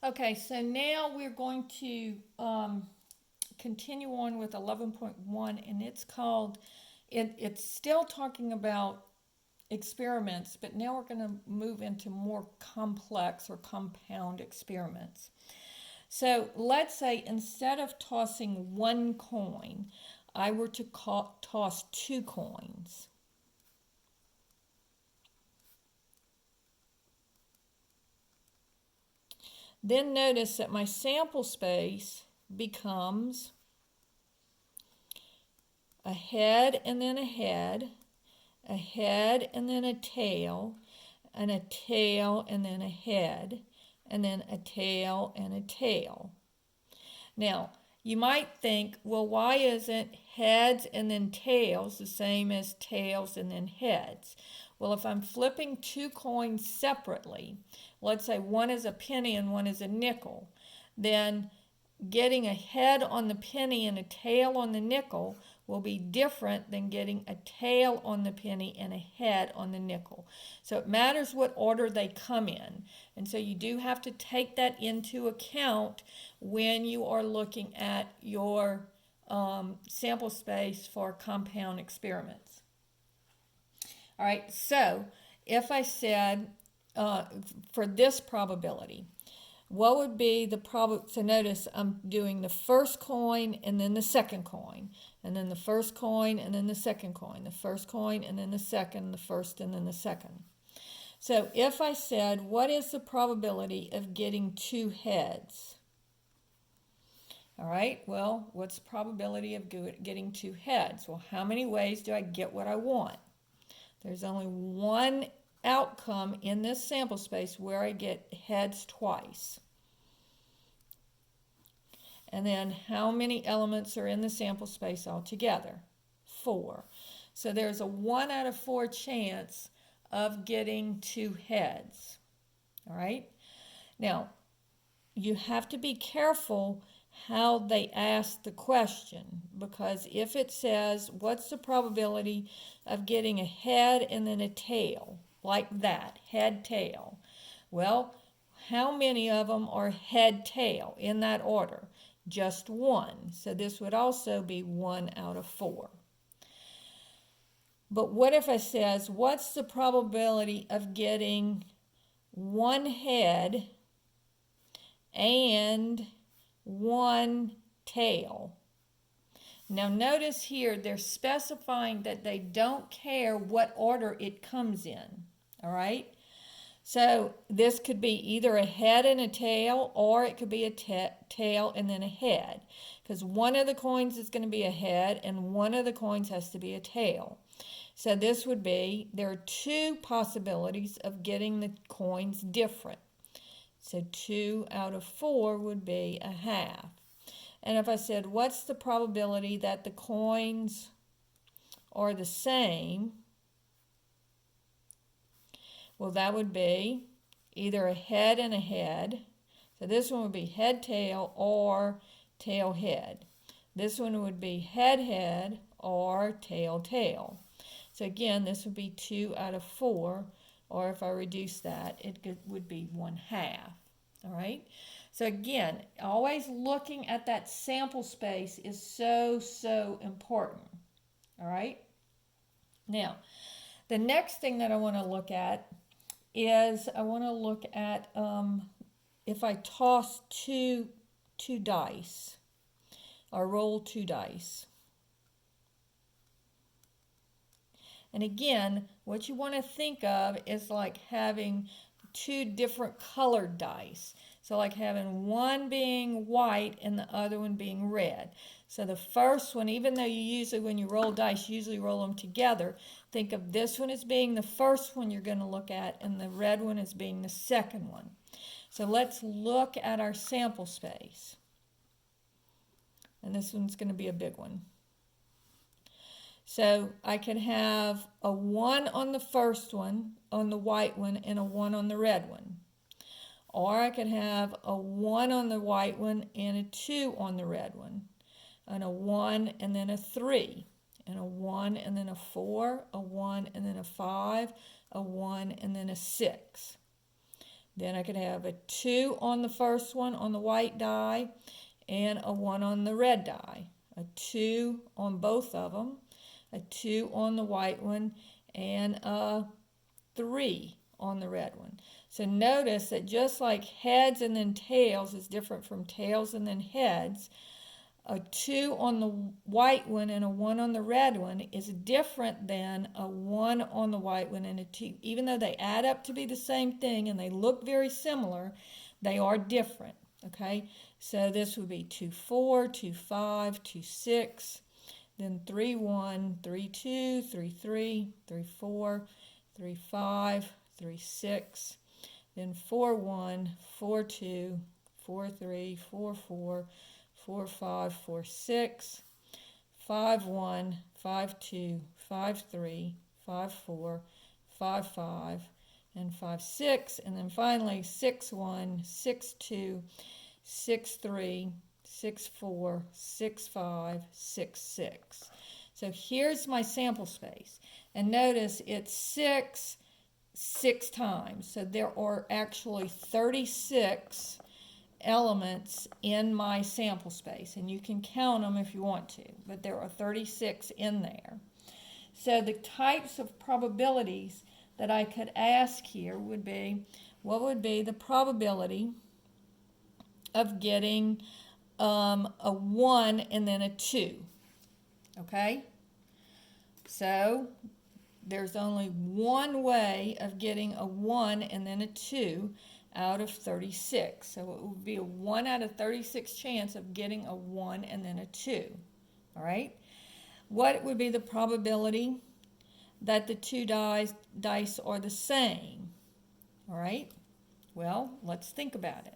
Okay, so now we're going to continue on with 11.1, and it's called, it's still talking about experiments, but now we're going to move into more complex or compound experiments. So let's say instead of tossing one coin, I were to toss two coins. Then notice that my sample space becomes a head and then a head and then a tail and then a head, and then a tail and a tail. Now, you might think, well, why isn't heads and then tails the same as tails and then heads? Well, if I'm flipping two coins separately, let's say one is a penny and one is a nickel, then getting a head on the penny and a tail on the nickel will be different than getting a tail on the penny and a head on the nickel. So it matters what order they come in. And so you do have to take that into account when you are looking at your sample space for compound experiments. All right, so if I said for this probability, what would be the probability? So notice I'm doing the first coin and then the second coin, and then the first coin and then the second coin, the first coin and then the second, the first and then the second. So if I said, what is the probability of getting two heads? All right, well, what's the probability of getting two heads? Well, how many ways do I get what I want? There's only one outcome in this sample space where I get heads twice. And then how many elements are in the sample space altogether? 4. So there's a 1 out of 4 chance of getting two heads. All right? Now, you have to be careful how they ask the question, because if it says, what's the probability of getting a head and then a tail, like that, head, tail, well, how many of them are head, tail in that order? Just 1. So this would also be 1 out of 4. But what if it says, what's the probability of getting one head and one tail? Now notice here they're specifying that they don't care what order it comes in. All right? So this could be either a head and a tail, or it could be a tail and then a head, because one of the coins is going to be a head and one of the coins has to be a tail. So this would be, there are 2 possibilities of getting the coins different. So 2 out of 4 would be a half. And if I said, what's the probability that the coins are the same? Well, that would be either a head and a head. So this one would be head, tail, or tail, head. This one would be head, head, or tail, tail. So again, this would be 2 out of 4, or if I reduce that, it would be 1/2. All right? So again, always looking at that sample space is so important. All right? Now, the next thing that I want to look at is I want to look at if I toss two dice or roll 2 dice. And again, what you want to think of is like having 2 different colored dice. So like having one being white and the other one being red. So the first one, even though you usually, when you roll dice, you usually roll them together, think of this one as being the first one you're going to look at and the red one as being the second one. So let's look at our sample space. And this one's going to be a big one. So I could have a 1 on the first one, on the white one, and a 1 on the red one. Or I could have a 1 on the white one and a 2 on the red one. And a 1 and then a 3. And a 1 and then a 4, a 1 and then a 5, a 1 and then a 6. Then I could have a 2 on the first one on the white die and a 1 on the red die. A 2 on both of them, a 2 on the white one, and a 3 on the red one. So notice that just like heads and then tails is different from tails and then heads, a 2 on the white one and a 1 on the red one is different than a 1 on the white one and a 2. Even though they add up to be the same thing and they look very similar, they are different. Okay, so this would be 2, 4, 2, 5, 2, 6, then 3, 1, 3, 2, 3, 3, 3, 4, 3, 5, 3, 6, then 4, 1, 4, 2, 4, 3, 4, 4, 4, 5, 4, 6, 5, 1, 5, 2, 5, 3, 5, 4, 5, 5, and 5, 6, and then finally 6, 1, 6, 2, 6, 3, 6, 4, 6, 5, 6, 6. So here's my sample space. And notice it's 6 times. So there are actually 36 elements in my sample space. And you can count them if you want to, but there are 36 in there. So the types of probabilities that I could ask here would be, what would be the probability of getting a 1 and then a 2? Okay? So there's only one way of getting a 1 and then a 2 out of 36. So it would be a 1 out of 36 chance of getting a 1 and then a 2. All right? What would be the probability that the two dice are the same? All right? Well, let's think about it.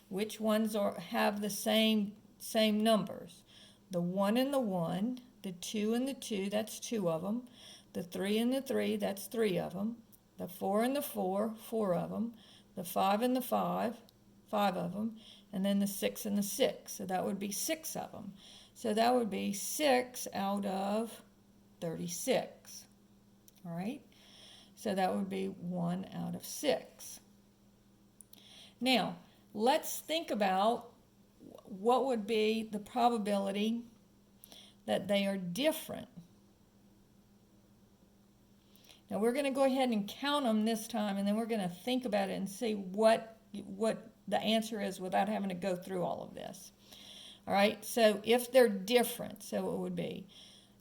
Which ones have the same numbers? The 1 and the 1, the 2 and the 2, that's 2 of them. The 3 and the 3, that's 3 of them. The 4 and the 4, 4 of them. The 5 and the 5, 5 of them. And then the 6 and the 6, so that would be 6 of them. So that would be 6 out of 36. All right? So that would be 1 out of 6. Now, let's think about what would be the probability that they are different. Now we're going to go ahead and count them this time, and then we're going to think about it and see what the answer is without having to go through all of this. All right, so if they're different, so it would be,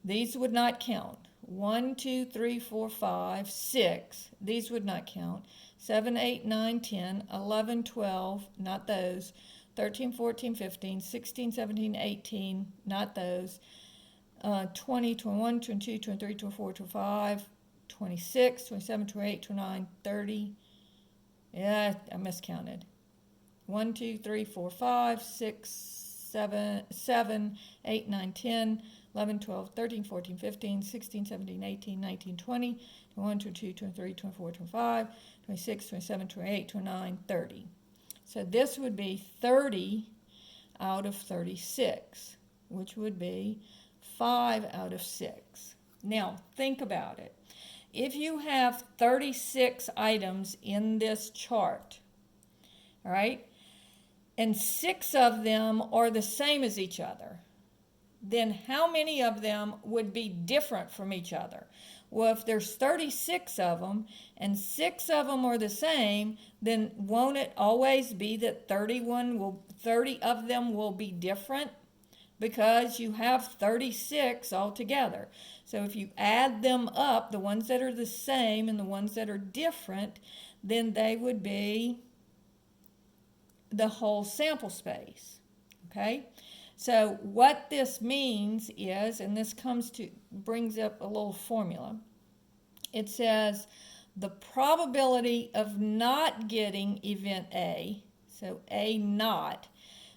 these would not count. 1, 2, 3, 4, 5, 6, these would not count. 7, 8, 9, 10, 11, 12, not those. 13, 14, 15, 16, 17, 18, not those. 20, 21, 22, 23, 24, 25, 26, 27, 28, 29, 30. Yeah, I miscounted. 1, 2, 3, 4, 5, 6, 7, 8, 9, 10, 11, 12, 13, 14, 15, 16, 17, 18, 19, 20, 21, 22, 23, 24, 25, 26, 27, 28, 29, 30. So this would be 30 out of 36, which would be 5 out of 6. Now, think about it. If you have 36 items in this chart, all right, and 6 of them are the same as each other, then how many of them would be different from each other? Well, if there's 36 of them and 6 of them are the same, then won't it always be that 30 of them will be different? Because you have 36 altogether. So if you add them up, the ones that are the same and the ones that are different, then they would be the whole sample space. Okay? So what this means is, and this brings up a little formula. It says the probability of not getting event A, so A not,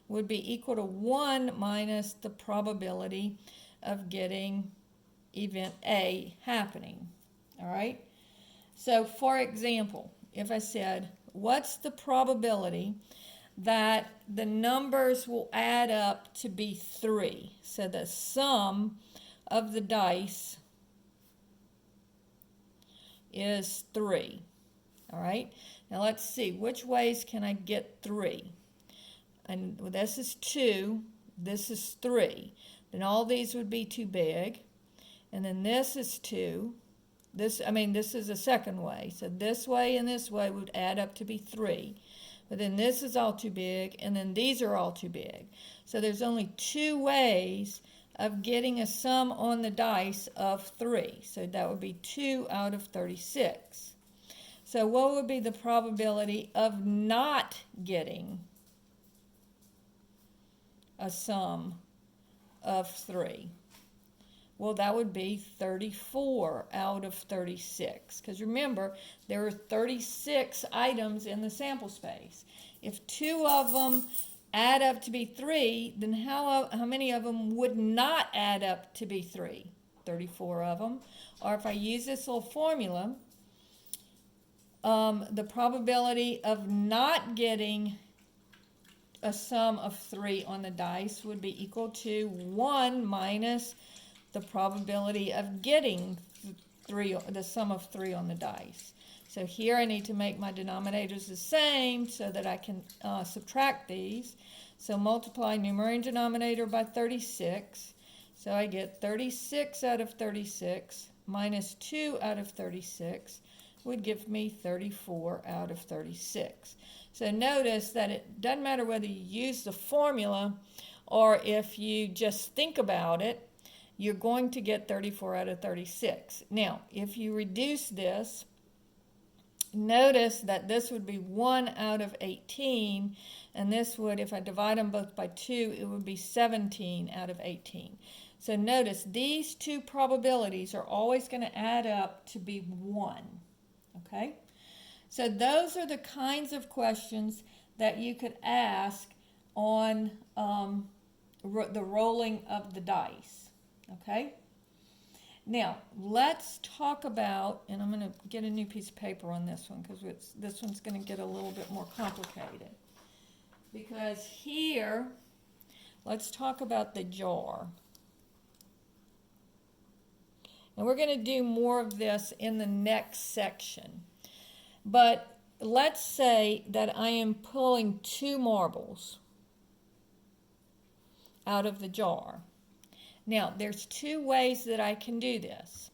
would be equal to 1 minus the probability of getting event A happening. All right? So for example, if I said, what's the probability that the numbers will add up to be 3? So the sum of the dice is 3. All right? Now let's see, which ways can I get 3? And this is 2, this is 3. Then all these would be too big. And then this is 2. This is a second way. So this way and this way would add up to be 3. But then this is all too big, and then these are all too big. So there's only 2 ways of getting a sum on the dice of 3. So that would be 2 out of 36. So what would be the probability of not getting a sum of 3? Well, that would be 34 out of 36. Because remember, there are 36 items in the sample space. If 2 of them add up to be 3, then how many of them would not add up to be 3? 34 of them. Or if I use this little formula, the probability of not getting a sum of 3 on the dice would be equal to 1 minus the probability of getting the sum of 3 on the dice. So here I need to make my denominators the same so that I can subtract these. So multiply numerator and denominator by 36. So I get 36 out of 36 minus 2 out of 36 would give me 34 out of 36. So notice that it doesn't matter whether you use the formula or if you just think about it, you're going to get 34 out of 36. Now, if you reduce this, notice that this would be 1 out of 18, and this would, if I divide them both by 2, it would be 17 out of 18. So notice these 2 probabilities are always going to add up to be 1, okay? So those are the kinds of questions that you could ask on the rolling of the dice. Okay, now let's talk about, and I'm going to get a new piece of paper on this one because this one's going to get a little bit more complicated. Because here, let's talk about the jar. And we're going to do more of this in the next section. But let's say that I am pulling 2 marbles out of the jar. Now, there's 2 ways that I can do this.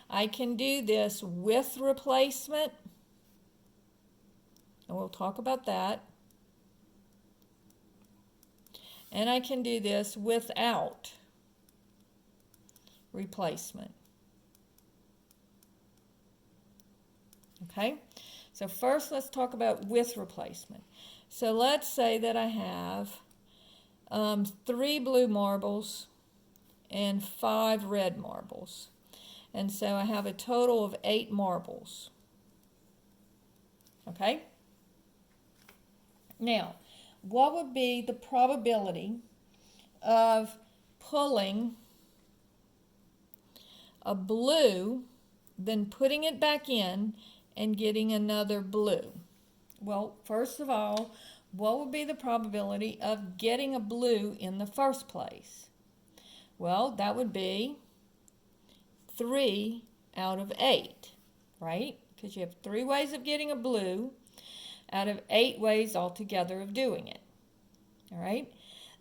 I can do this with replacement, and we'll talk about that. And I can do this without replacement. Okay? So first, let's talk about with replacement. So let's say that I have 3 blue marbles and 5 red marbles. And so I have a total of 8 marbles. Okay? Now, what would be the probability of pulling a blue, then putting it back in and getting another blue? Well, first of all, what would be the probability of getting a blue in the first place? Well, that would be 3 out of 8, right? Because you have 3 ways of getting a blue out of 8 ways altogether of doing it. All right?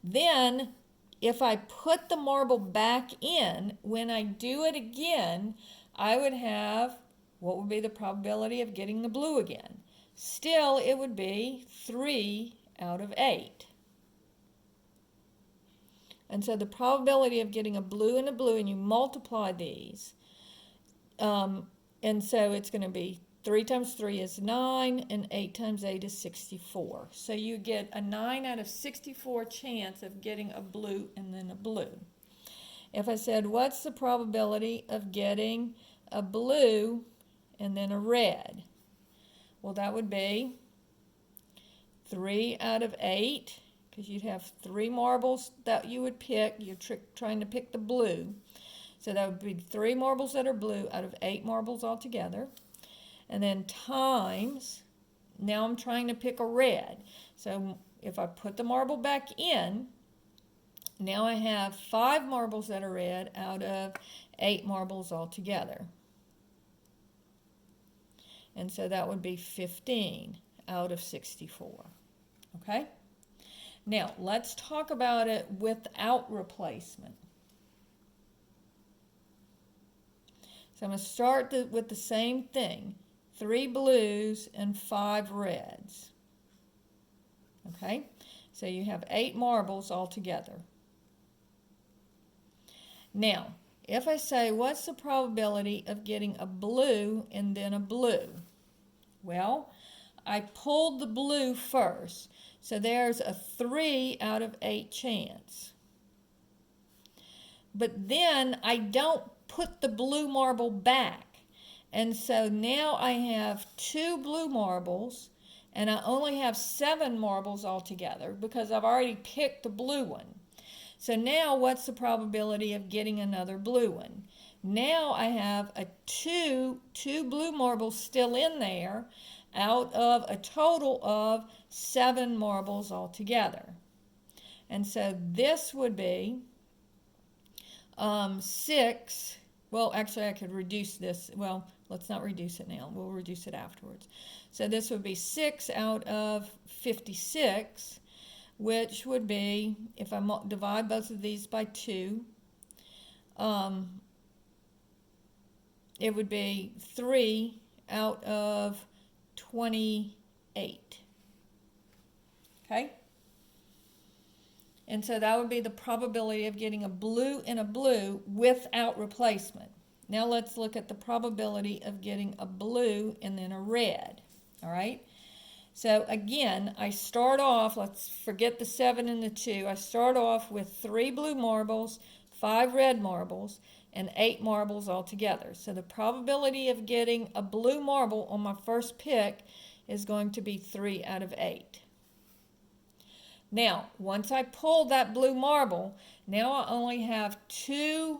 Then, if I put the marble back in, when I do it again, I would have, what would be the probability of getting the blue again? Still, it would be 3 out of 8. And so the probability of getting a blue, and you multiply these. And so it's going to be 3 times 3 is 9, and 8 times 8 is 64. So you get a 9 out of 64 chance of getting a blue and then a blue. If I said, what's the probability of getting a blue and then a red? Well, that would be 3 out of 8. Because you'd have 3 marbles that you would pick. You're trying to pick the blue. So that would be 3 marbles that are blue out of 8 marbles altogether. And then times, now I'm trying to pick a red. So if I put the marble back in, now I have 5 marbles that are red out of 8 marbles altogether. And so that would be 15 out of 64. Okay? Now, let's talk about it without replacement. So I'm going to start with the same thing. 3 blues and 5 reds. Okay? So you have 8 marbles altogether. Now, if I say, what's the probability of getting a blue and then a blue? Well, I pulled the blue first. So there's a 3 out of 8 chance. But then I don't put the blue marble back. And so now I have 2 blue marbles, and I only have 7 marbles altogether because I've already picked the blue one. So now what's the probability of getting another blue one? Now I have two blue marbles still in there out of a total of 7 marbles altogether. And so this would be 6. Well, actually, I could reduce this. Well, let's not reduce it now. We'll reduce it afterwards. So this would be 6 out of 56, which would be, if I divide both of these by 2, it would be 3 out of 28. Okay? And so that would be the probability of getting a blue and a blue without replacement. Now let's look at the probability of getting a blue and then a red. All right? So again, I start off, let's forget the 7 and the 2. I start off with 3 blue marbles, 5 red marbles, and 8 marbles altogether. So the probability of getting a blue marble on my first pick is going to be 3 out of 8. Now, once I pull that blue marble, now I only have 2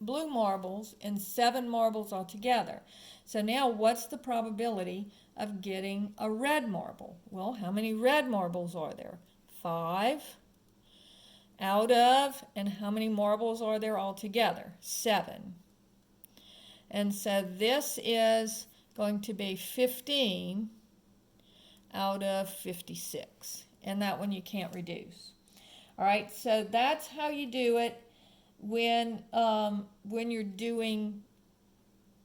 blue marbles and 7 marbles altogether. So now what's the probability of getting a red marble? Well, how many red marbles are there? 5 out of, and how many marbles are there altogether? 7. And so this is going to be 15 out of 56. And that one you can't reduce. All right, so that's how you do it when you're doing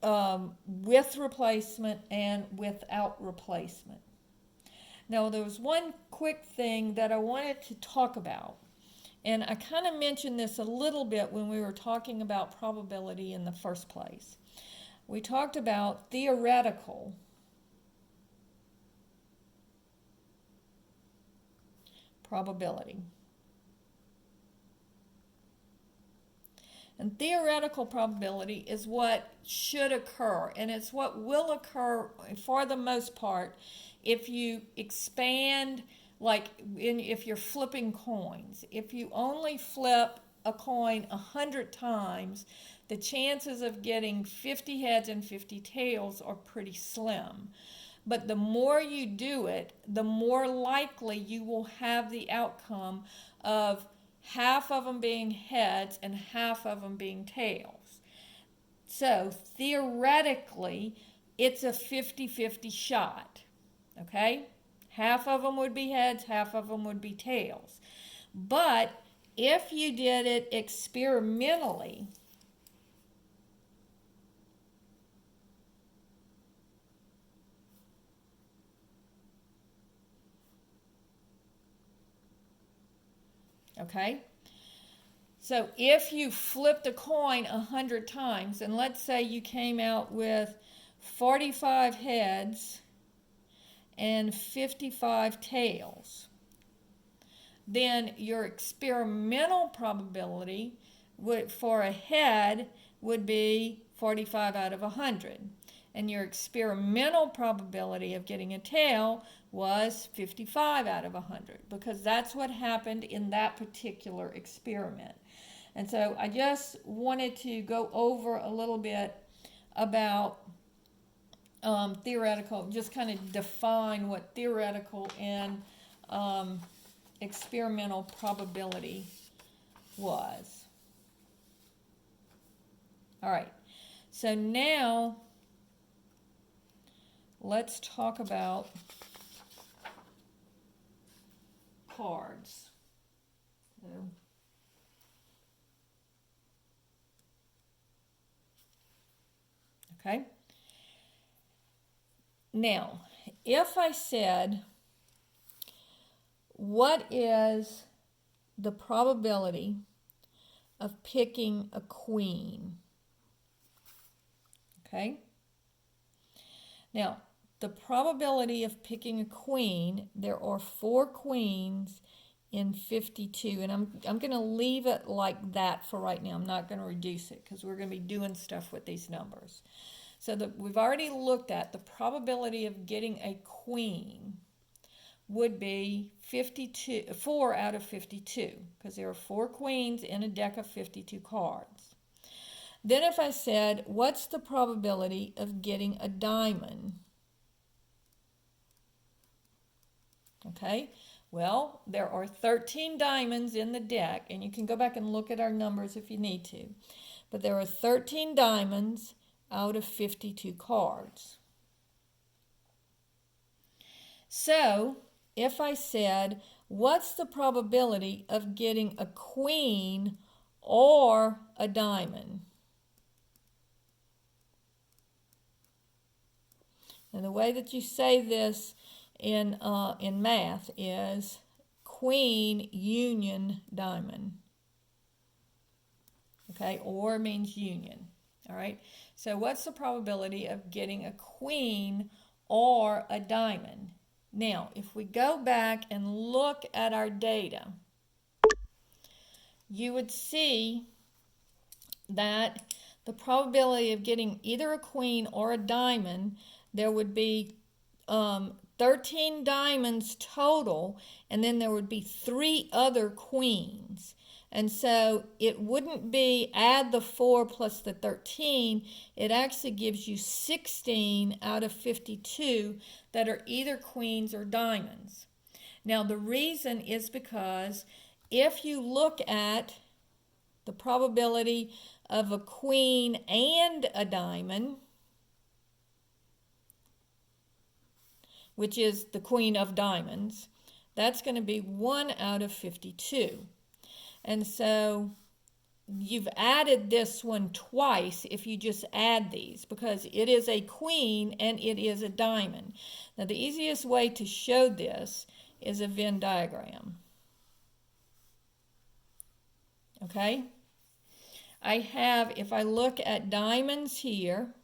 with replacement and without replacement. Now, there was one quick thing that I wanted to talk about, and I kind of mentioned this a little bit when we were talking about probability in the first place. We talked about theoretical probability. And theoretical probability is what should occur, and it's what will occur for the most part if you expand, like if you're flipping coins. If you only flip a coin 100 times, the chances of getting 50 heads and 50 tails are pretty slim. But the more you do it, the more likely you will have the outcome of half of them being heads and half of them being tails. So theoretically, it's a 50-50 shot, okay? Half of them would be heads, half of them would be tails. But if you did it experimentally, okay? So if you flipped a coin 100 times, and let's say you came out with 45 heads and 55 tails, then your experimental probability for a head would be 45 out of 100. And your experimental probability of getting a tail was 55 out of 100, because that's what happened in that particular experiment. And so I just wanted to go over a little bit about theoretical, just kind of define what theoretical and experimental probability was. All right, so now let's talk about cards. So, okay. Now, if I said, what is the probability of picking a queen? Okay. Now, the probability of picking a queen, there are 4 queens in 52, and I'm going to leave it like that for right now. I'm not going to reduce it because we're going to be doing stuff with these numbers. So we've already looked at the probability of getting a queen would be 4 out of 52, because there are 4 queens in a deck of 52 cards. Then if I said, what's the probability of getting a diamond? Okay, well, there are 13 diamonds in the deck, and you can go back and look at our numbers if you need to. But there are 13 diamonds out of 52 cards. So, if I said, what's the probability of getting a queen or a diamond? And the way that you say this in math is queen union diamond. Okay, or means union. All right, so what's the probability of getting a queen or a diamond? Now, if we go back and look at our data, you would see that the probability of getting either a queen or a diamond, there would be 13 diamonds total, and then there would be 3 other queens. And so it wouldn't be add the 4 plus the 13, it actually gives you 16 out of 52 that are either queens or diamonds. Now the reason is because if you look at the probability of a queen and a diamond, which is the queen of diamonds, that's going to be 1 out of 52. And so you've added this one twice if you just add these, because it is a queen and it is a diamond. Now the easiest way to show this is a Venn diagram. Okay? I have, if I look at diamonds here,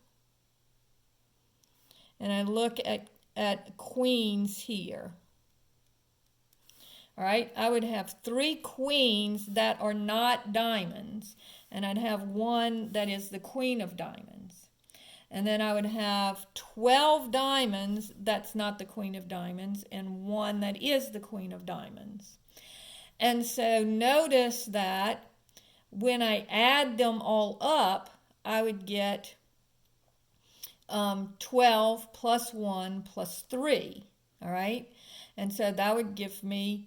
and I look at queens here, all right, I would have 3 queens that are not diamonds, and I'd have 1 that is the queen of diamonds. And then I would have 12 diamonds that's not the queen of diamonds, and 1 that is the queen of diamonds. And so notice that when I add them all up, I would get 12 plus 1 plus 3, all right? And so that would give me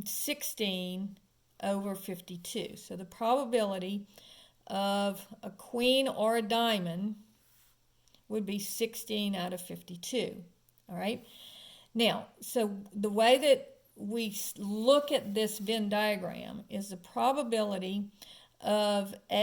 16 over 52. So the probability of a queen or a diamond would be 16 out of 52, all right? Now, so the way that we look at this Venn diagram is the probability of